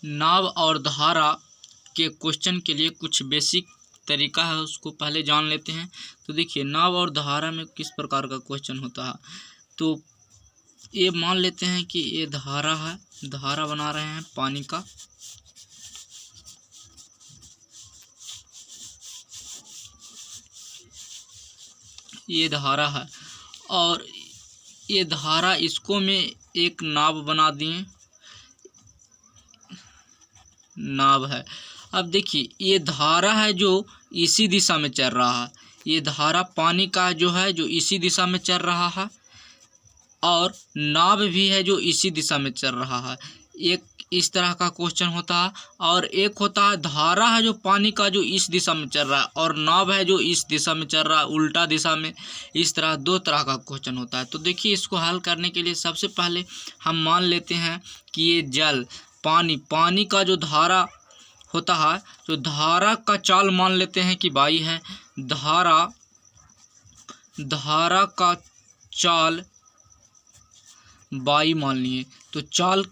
नाव और धारा के क्वेश्चन के लिए कुछ बेसिक तरीका है, उसको पहले जान लेते हैं। तो देखिए, नाव और धारा में किस प्रकार का क्वेश्चन होता है। तो ये मान लेते हैं कि ये धारा है, धारा बना रहे हैं पानी का। ये धारा है और ये धारा, इसको में एक नाव बना दिए, नाव है। अब देखिए, ये धारा है जो इसी दिशा में चल रहा है, ये धारा पानी का जो है जो इसी दिशा में चल रहा है, और नाव भी है जो इसी दिशा में चल रहा है। एक इस तरह का क्वेश्चन होता है, और एक होता है धारा है जो पानी का जो इस दिशा में चल रहा है, और नाव है जो इस दिशा में चल रहा है, उल्टा दिशा में। इस तरह दो तरह का क्वेश्चन होता है। तो देखिए, इसको हल करने के लिए सबसे पहले हम मान लेते हैं कि ये जल, पानी का जो धारा होता है, तो धारा का चाल मान लेते हैं कि बाई है। धारा का चाल बाई मान लिए, तो चाल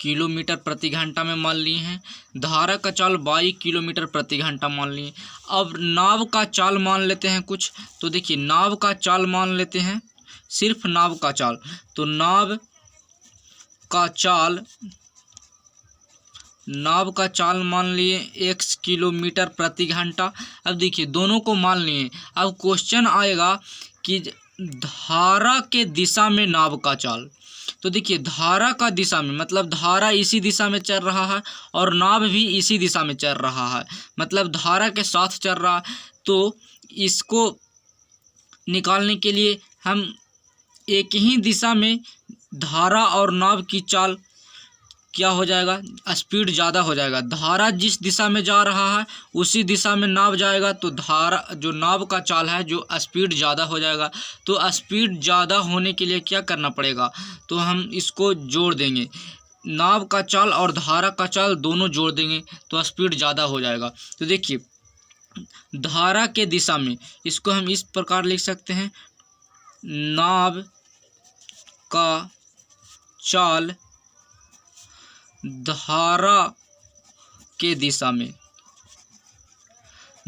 किलोमीटर प्रति घंटा में मान लिए हैं। धारा का चाल 22 किलोमीटर प्रति घंटा मान लिए। अब नाव का चाल मान लेते हैं कुछ। तो देखिए, नाव का चाल मान लेते हैं, सिर्फ नाव का चाल। तो नाव का चाल मान लिए x किलोमीटर प्रति घंटा। अब देखिए, दोनों को मान लिए। अब क्वेश्चन आएगा कि धारा के दिशा में नाव का चाल। तो देखिए, धारा का दिशा में मतलब धारा इसी दिशा में चल रहा है और नाव भी इसी दिशा में चल रहा है, मतलब धारा के साथ चल रहा है। तो इसको निकालने के लिए हम एक ही दिशा में धारा और नाव की चाल क्या हो जाएगा, स्पीड ज़्यादा हो जाएगा। धारा जिस दिशा में जा रहा है उसी दिशा में नाव जाएगा, तो धारा जो नाव का चाल है जो स्पीड ज़्यादा हो जाएगा। तो स्पीड ज़्यादा होने के लिए क्या करना पड़ेगा, तो हम इसको जोड़ देंगे, नाव का चाल और धारा का चाल दोनों जोड़ देंगे तो स्पीड ज़्यादा हो जाएगा। तो देखिए, धारा के दिशा में इसको हम इस प्रकार लिख सकते हैं, नाव का चाल धारा के दिशा में,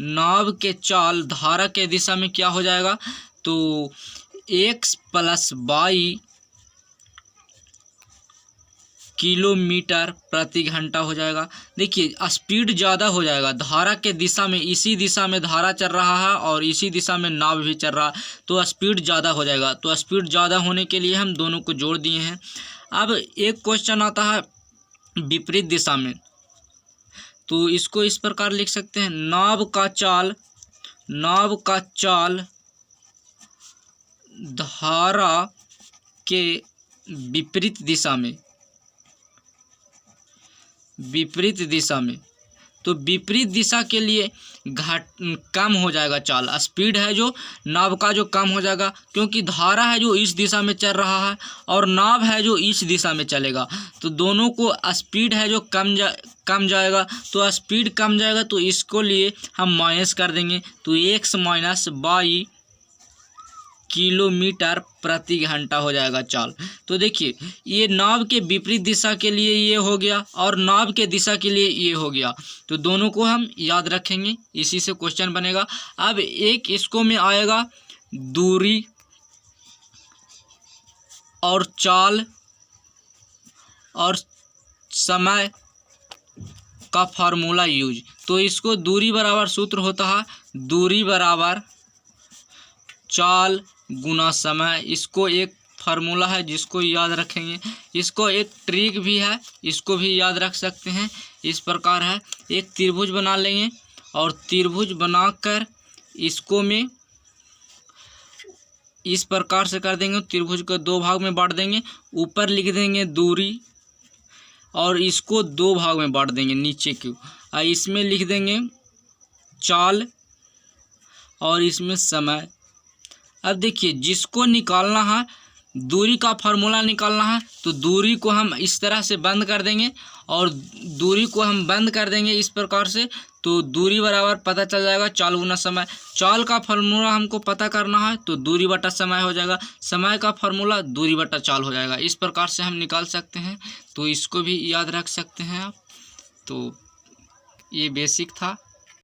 नाव के चाल धारा के दिशा में क्या हो जाएगा, तो x + 22 किलोमीटर प्रति घंटा हो जाएगा। देखिए, स्पीड ज़्यादा हो जाएगा, धारा के दिशा में, इसी दिशा में धारा चल रहा है और इसी दिशा में नाव भी चल रहा है, तो स्पीड ज़्यादा हो जाएगा। तो स्पीड ज़्यादा होने के लिए हम दोनों को जोड़ दिए हैं। अब एक क्वेश्चन आता है विपरीत दिशा में, तो इसको इस प्रकार लिख सकते हैं, नाव का चाल धारा के विपरीत दिशा में, तो विपरीत दिशा के लिए कम हो जाएगा चाल, स्पीड है जो नाव का जो कम हो जाएगा, क्योंकि धारा है जो इस दिशा में चल रहा है और नाव है जो इस दिशा में चलेगा, तो दोनों को स्पीड है जो कम जाएगा। तो स्पीड कम जाएगा तो इसको लिए हम माइनस कर देंगे, तो x - 22 किलोमीटर प्रति घंटा हो जाएगा चाल। तो देखिए, ये नाव के विपरीत दिशा के लिए ये हो गया और नाव के दिशा के लिए ये हो गया, तो दोनों को हम याद रखेंगे, इसी से क्वेश्चन बनेगा। अब एक इसको में आएगा दूरी और चाल और समय का फार्मूला यूज। तो इसको दूरी बराबर सूत्र होता है, दूरी बराबर चाल गुना समय। इसको एक फार्मूला है जिसको याद रखेंगे। इसको एक ट्रिक भी है, इसको भी याद रख सकते हैं। इस प्रकार है, एक त्रिभुज बना लेंगे और त्रिभुज बनाकर इसको में इस प्रकार से कर देंगे, त्रिभुज को दो भाग में बांट देंगे, ऊपर लिख देंगे दूरी और इसको दो भाग में बांट देंगे नीचे की, और इसमें लिख देंगे चाल और इसमें समय। अब देखिए, जिसको निकालना है, दूरी का फार्मूला निकालना है, तो दूरी को हम इस तरह से बंद कर देंगे और दूरी को हम बंद कर देंगे इस प्रकार से, तो दूरी बराबर पता चल जाएगा चाल गुना समय। चाल का फार्मूला हमको पता करना है तो दूरी बटा समय हो जाएगा, समय का फार्मूला दूरी बटा चाल हो जाएगा। इस प्रकार से हम निकाल सकते हैं, तो इसको भी याद रख सकते हैं आप। तो ये बेसिक था।